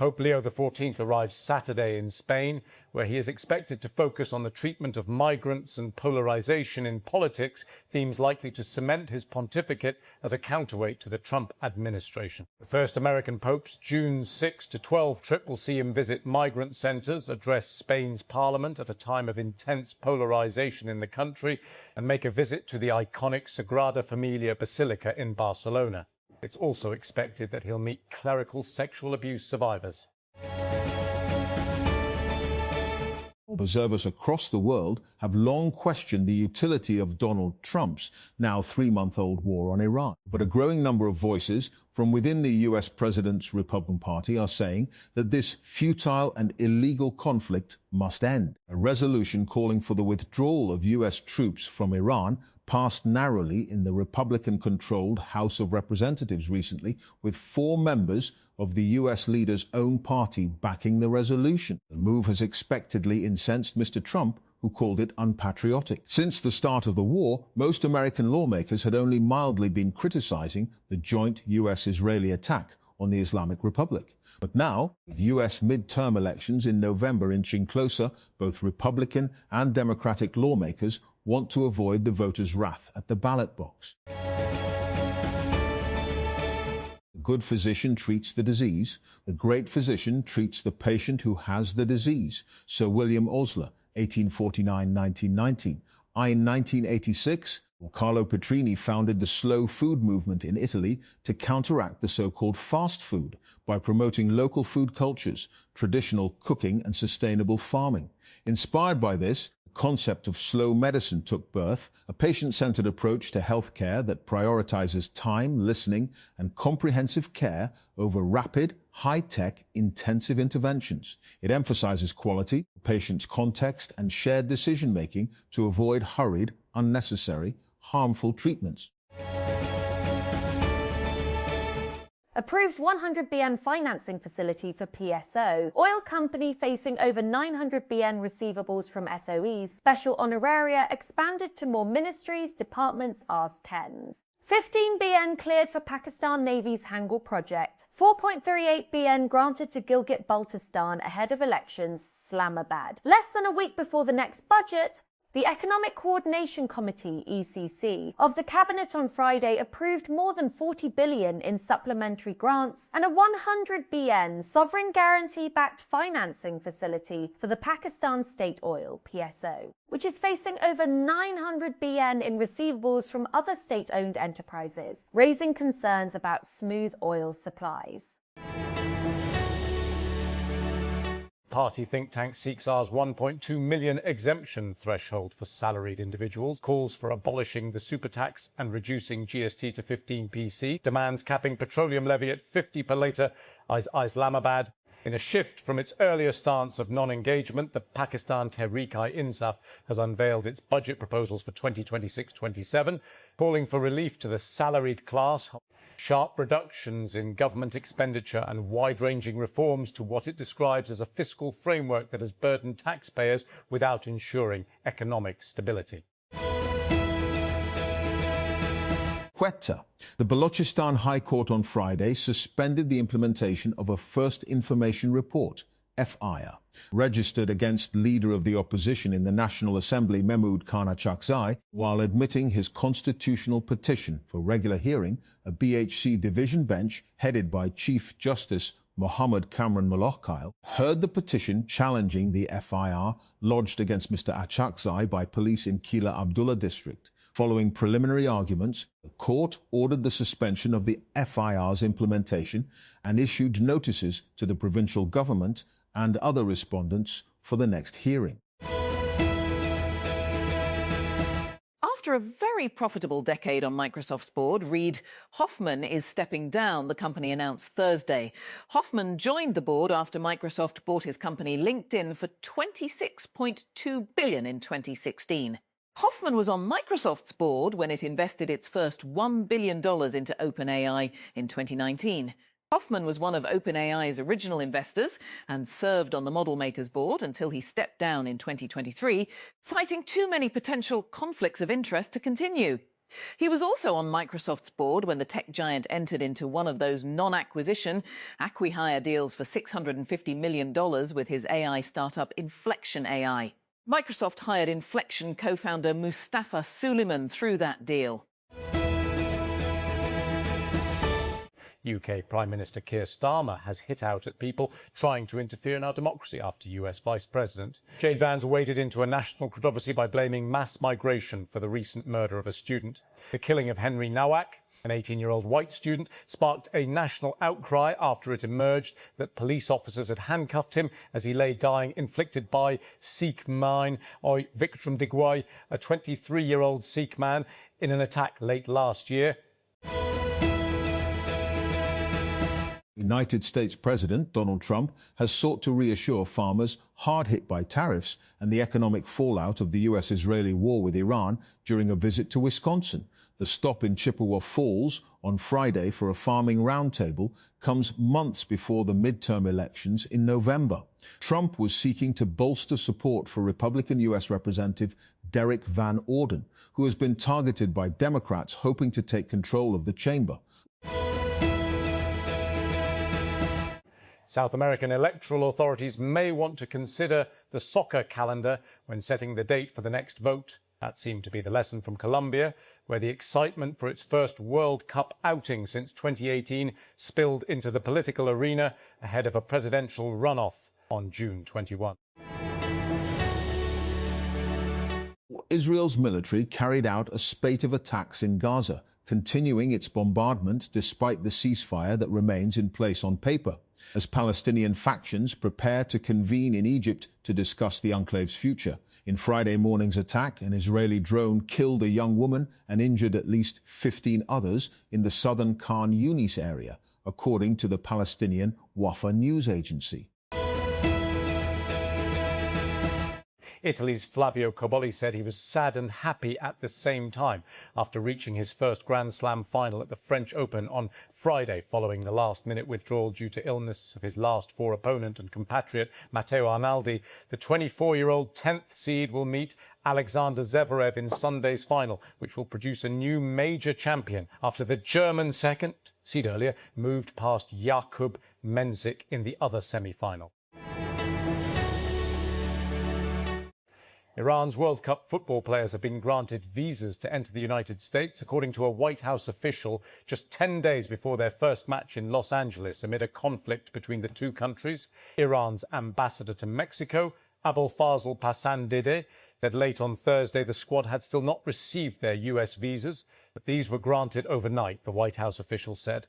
Pope Leo XIV arrives Saturday in Spain, where he is expected to focus on the treatment of migrants and polarization in politics, themes likely to cement his pontificate as a counterweight to the Trump administration. The first American Pope's June 6 to 12 trip will see him visit migrant centres, address Spain's parliament at a time of intense polarization in the country, and make a visit to the iconic Sagrada Familia Basilica in Barcelona. It's also expected that he'll meet clerical sexual abuse survivors. Observers across the world have long questioned the utility of Donald Trump's now 3-month-old war on Iran. But a growing number of voices from within the US president's Republican Party are saying that this futile and illegal conflict must end. A resolution calling for the withdrawal of US troops from Iran passed narrowly in the Republican-controlled House of Representatives recently, with 4 members of the US leader's own party backing the resolution. The move has expectedly incensed Mr. Trump, who called it unpatriotic. Since the start of the war, most American lawmakers had only mildly been criticizing the joint US-Israeli attack on the Islamic Republic. But now, with US midterm elections in November inching closer, both Republican and Democratic lawmakers want to avoid the voters' wrath at the ballot box. The good physician treats the disease. The great physician treats the patient who has the disease. Sir William Osler, 1849-1919. In 1986, Carlo Petrini founded the slow food movement in Italy to counteract the so-called fast food by promoting local food cultures, traditional cooking and sustainable farming. Inspired by this, the concept of slow medicine took birth, a patient-centered approach to healthcare that prioritizes time, listening, and comprehensive care over rapid, high-tech, intensive interventions. It emphasizes quality, patient's context, and shared decision-making to avoid hurried, unnecessary, harmful treatments. Approves 100 BN financing facility for PSO. Oil company facing over 900 BN receivables from SOEs. Special honoraria expanded to more ministries, departments, Rs 10s. 15 BN cleared for Pakistan Navy's Hangul project. 4.38 BN granted to Gilgit-Baltistan ahead of elections, Islamabad. Less than a week before the next budget, the Economic Coordination Committee, ECC, of the Cabinet on Friday approved more than 40 billion in supplementary grants and a 100 BN sovereign guarantee-backed financing facility for the Pakistan State Oil, PSO, which is facing over 900 BN in receivables from other state-owned enterprises, raising concerns about smooth oil supplies. Party think tank seeks Rs 1.2 million exemption threshold for salaried individuals, calls for abolishing the super tax and reducing GST to 15%, demands capping petroleum levy at 50 per litre as Islamabad. In a shift from its earlier stance of non-engagement, the Pakistan Tehreek-i-Insaf has unveiled its budget proposals for 2026-27, calling for relief to the salaried class, sharp reductions in government expenditure and wide-ranging reforms to what it describes as a fiscal framework that has burdened taxpayers without ensuring economic stability. Quetta. The Balochistan High Court on Friday suspended the implementation of a First Information Report, FIR, registered against leader of the opposition in the National Assembly, Mehmood Khanachakzai, while admitting his constitutional petition for regular hearing. A BHC division bench, headed by Chief Justice Mohammed Kamran Malokhile, heard the petition challenging the FIR lodged against Mr. Achakzai by police in Kila Abdullah district. Following preliminary arguments, the court ordered the suspension of the FIR's implementation and issued notices to the provincial government and other respondents for the next hearing. After a very profitable decade on Microsoft's board, Reid Hoffman is stepping down, the company announced Thursday. Hoffman joined the board after Microsoft bought his company LinkedIn for $26.2 billion in 2016. Hoffman was on Microsoft's board when it invested its first $1 billion into OpenAI in 2019. Hoffman was one of OpenAI's original investors and served on the model maker's board until he stepped down in 2023, citing too many potential conflicts of interest to continue. He was also on Microsoft's board when the tech giant entered into one of those non-acquisition acqui-hire deals for $650 million with his AI startup Inflection AI. Microsoft hired Inflection co-founder Mustafa Suleyman through that deal. UK Prime Minister Keir Starmer has hit out at people trying to interfere in our democracy after US Vice President. Jade Vans waded into a national controversy by blaming mass migration for the recent murder of a student. The killing of Henry Nowak, an 18-year-old white student, sparked a national outcry after it emerged that police officers had handcuffed him as he lay dying, inflicted by Sikh Mine or Vikram Digwai, a 23-year-old Sikh man, in an attack late last year. United States President Donald Trump has sought to reassure farmers hard hit by tariffs and the economic fallout of the US-Israeli war with Iran during a visit to Wisconsin. The stop in Chippewa Falls on Friday for a farming roundtable comes months before the midterm elections in November. Trump was seeking to bolster support for Republican US Representative Derek Van Orden, who has been targeted by Democrats hoping to take control of the chamber. South American electoral authorities may want to consider the soccer calendar when setting the date for the next vote. That seemed to be the lesson from Colombia, where the excitement for its first World Cup outing since 2018 spilled into the political arena ahead of a presidential runoff on June 21. Israel's military carried out a spate of attacks in Gaza, continuing its bombardment despite the ceasefire that remains in place on paper, as Palestinian factions prepare to convene in Egypt to discuss the enclave's future. In Friday morning's attack, an Israeli drone killed a young woman and injured at least 15 others in the southern Khan Yunis area, according to the Palestinian Wafa news agency. Italy's Flavio Cobolli said he was sad and happy at the same time after reaching his first Grand Slam final at the French Open on Friday, following the last-minute withdrawal due to illness of his last four opponent and compatriot Matteo Arnaldi. The 24-year-old 10th seed will meet Alexander Zverev in Sunday's final, which will produce a new major champion after the German second seed earlier moved past Jakub Mensik in the other semi-final. Iran's World Cup football players have been granted visas to enter the United States, according to a White House official, just 10 days before their first match in Los Angeles amid a conflict between the two countries. Iran's ambassador to Mexico, Abul Fazl Pasandideh, said late on Thursday the squad had still not received their US visas, but these were granted overnight, the White House official said.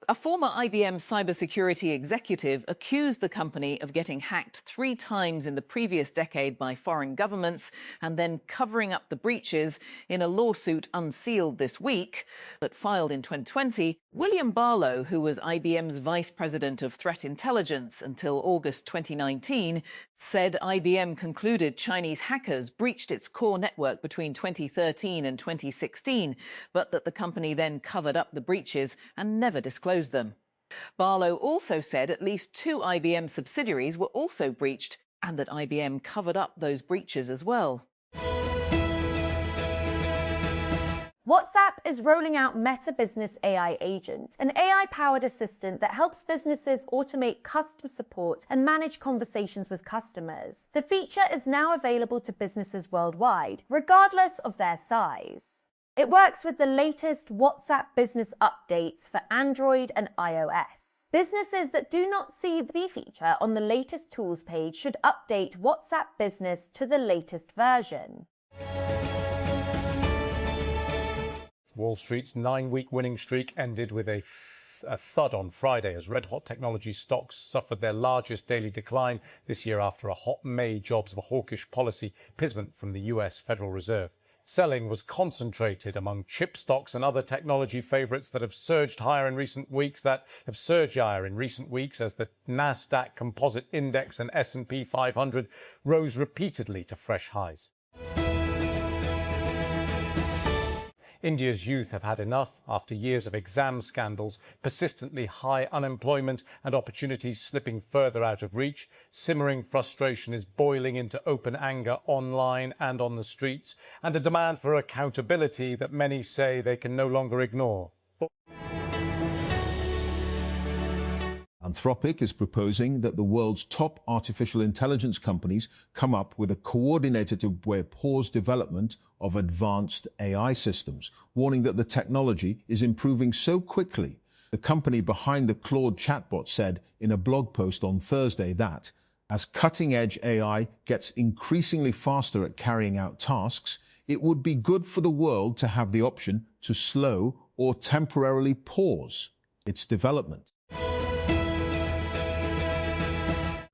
A former IBM cybersecurity executive accused the company of getting hacked 3 times in the previous decade by foreign governments and then covering up the breaches in a lawsuit unsealed this week, but filed in 2020. William Barlow, who was IBM's vice president of threat intelligence until August 2019, said IBM concluded Chinese hackers breached its core network between 2013 and 2016, but that the company then covered up the breaches and never disclosed them. Barlow also said at least 2 IBM subsidiaries were also breached and that IBM covered up those breaches as well. WhatsApp is rolling out Meta Business AI Agent, an AI-powered assistant that helps businesses automate customer support and manage conversations with customers. The feature is now available to businesses worldwide, regardless of their size. It works with the latest WhatsApp business updates for Android and iOS. Businesses that do not see the feature on the latest tools page should update WhatsApp Business to the latest version. Wall Street's 9-week winning streak ended with a thud on Friday as red-hot technology stocks suffered their largest daily decline this year after a hot May jobs of a hawkish policy pisment from the US Federal Reserve. Selling was concentrated among chip stocks and other technology favourites that have surged higher in recent weeks, as the Nasdaq Composite Index and S&P 500 rose repeatedly to fresh highs. India's youth have had enough after years of exam scandals, persistently high unemployment and opportunities slipping further out of reach. Simmering frustration is boiling into open anger online and on the streets, and a demand for accountability that many say they can no longer ignore. Anthropic is proposing that the world's top artificial intelligence companies come up with a coordinated way to pause development of advanced AI systems, warning that the technology is improving so quickly. The company behind the Claude chatbot said in a blog post on Thursday that, as cutting-edge AI gets increasingly faster at carrying out tasks, it would be good for the world to have the option to slow or temporarily pause its development.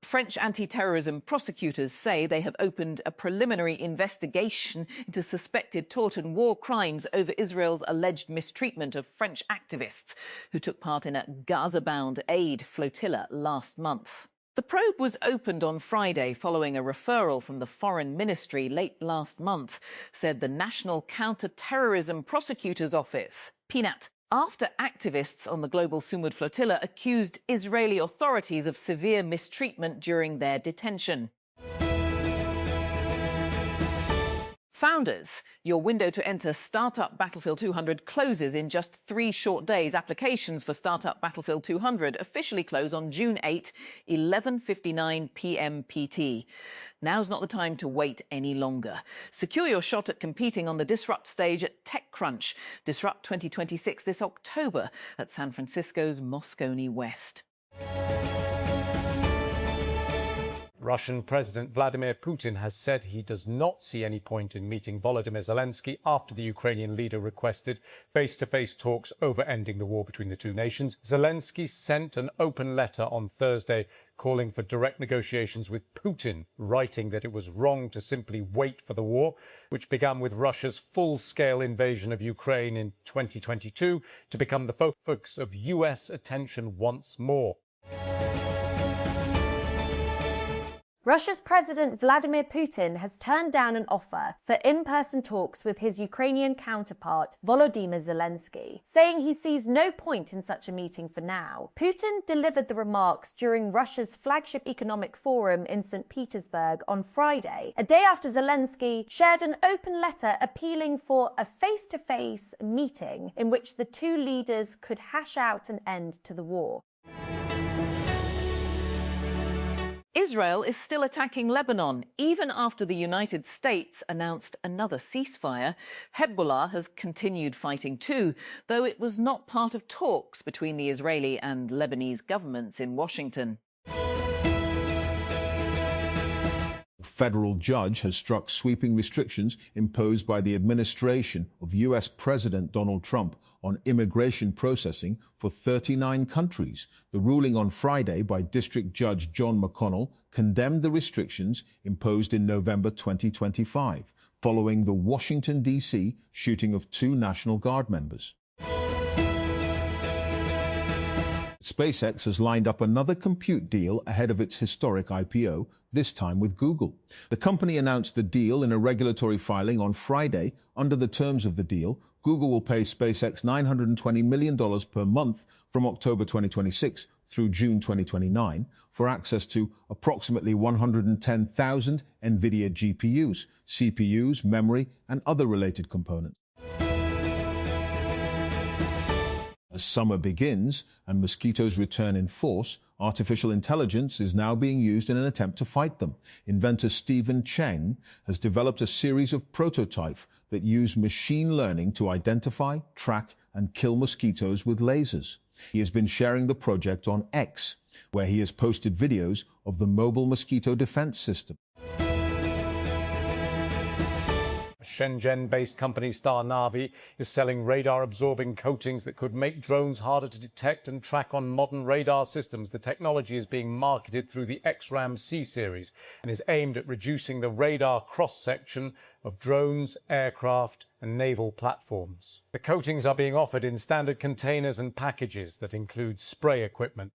French anti-terrorism prosecutors say they have opened a preliminary investigation into suspected tort and war crimes over Israel's alleged mistreatment of French activists who took part in a Gaza-bound aid flotilla last month. The probe was opened on Friday following a referral from the Foreign Ministry late last month, said the National Counter-Terrorism Prosecutor's Office, PNAT, after activists on the global Sumud flotilla accused Israeli authorities of severe mistreatment during their detention. Founders, your window to enter Startup Battlefield 200 closes in just 3 short days. Applications for Startup Battlefield 200 officially close on June 8, 11:59 p.m. PT. Now's not the time to wait any longer. Secure your shot at competing on the Disrupt stage at TechCrunch. Disrupt 2026 this October at San Francisco's Moscone West. Russian President Vladimir Putin has said he does not see any point in meeting Volodymyr Zelensky after the Ukrainian leader requested face-to-face talks over ending the war between the two nations. Zelensky sent an open letter on Thursday calling for direct negotiations with Putin, writing that it was wrong to simply wait for the war, which began with Russia's full-scale invasion of Ukraine in 2022, to become the focus of US attention once more. Russia's President Vladimir Putin has turned down an offer for in-person talks with his Ukrainian counterpart Volodymyr Zelensky, saying he sees no point in such a meeting for now. Putin delivered the remarks during Russia's flagship economic forum in St. Petersburg on Friday, a day after Zelensky shared an open letter appealing for a face-to-face meeting in which the two leaders could hash out an end to the war. Israel is still attacking Lebanon. Even after the United States announced another ceasefire, Hezbollah has continued fighting too, though it was not part of talks between the Israeli and Lebanese governments in Washington. A federal judge has struck sweeping restrictions imposed by the administration of US President Donald Trump on immigration processing for 39 countries. The ruling on Friday by District Judge John McConnell condemned the restrictions imposed in November 2025, following the Washington, D.C. shooting of 2 National Guard members. SpaceX has lined up another compute deal ahead of its historic IPO, this time with Google. The company announced the deal in a regulatory filing on Friday. Under the terms of the deal, Google will pay SpaceX $920 million per month from October 2026 through June 2029 for access to approximately 110,000 NVIDIA GPUs, CPUs, memory, and other related components. As summer begins and mosquitoes return in force, artificial intelligence is now being used in an attempt to fight them. Inventor Stephen Cheng has developed a series of prototypes that use machine learning to identify, track, and kill mosquitoes with lasers. He has been sharing the project on X, where he has posted videos of the mobile mosquito defense system. Shenzhen-based company Star Navi is selling radar-absorbing coatings that could make drones harder to detect and track on modern radar systems. The technology is being marketed through the XRAM C series and is aimed at reducing the radar cross-section of drones, aircraft and naval platforms. The coatings are being offered in standard containers and packages that include spray equipment.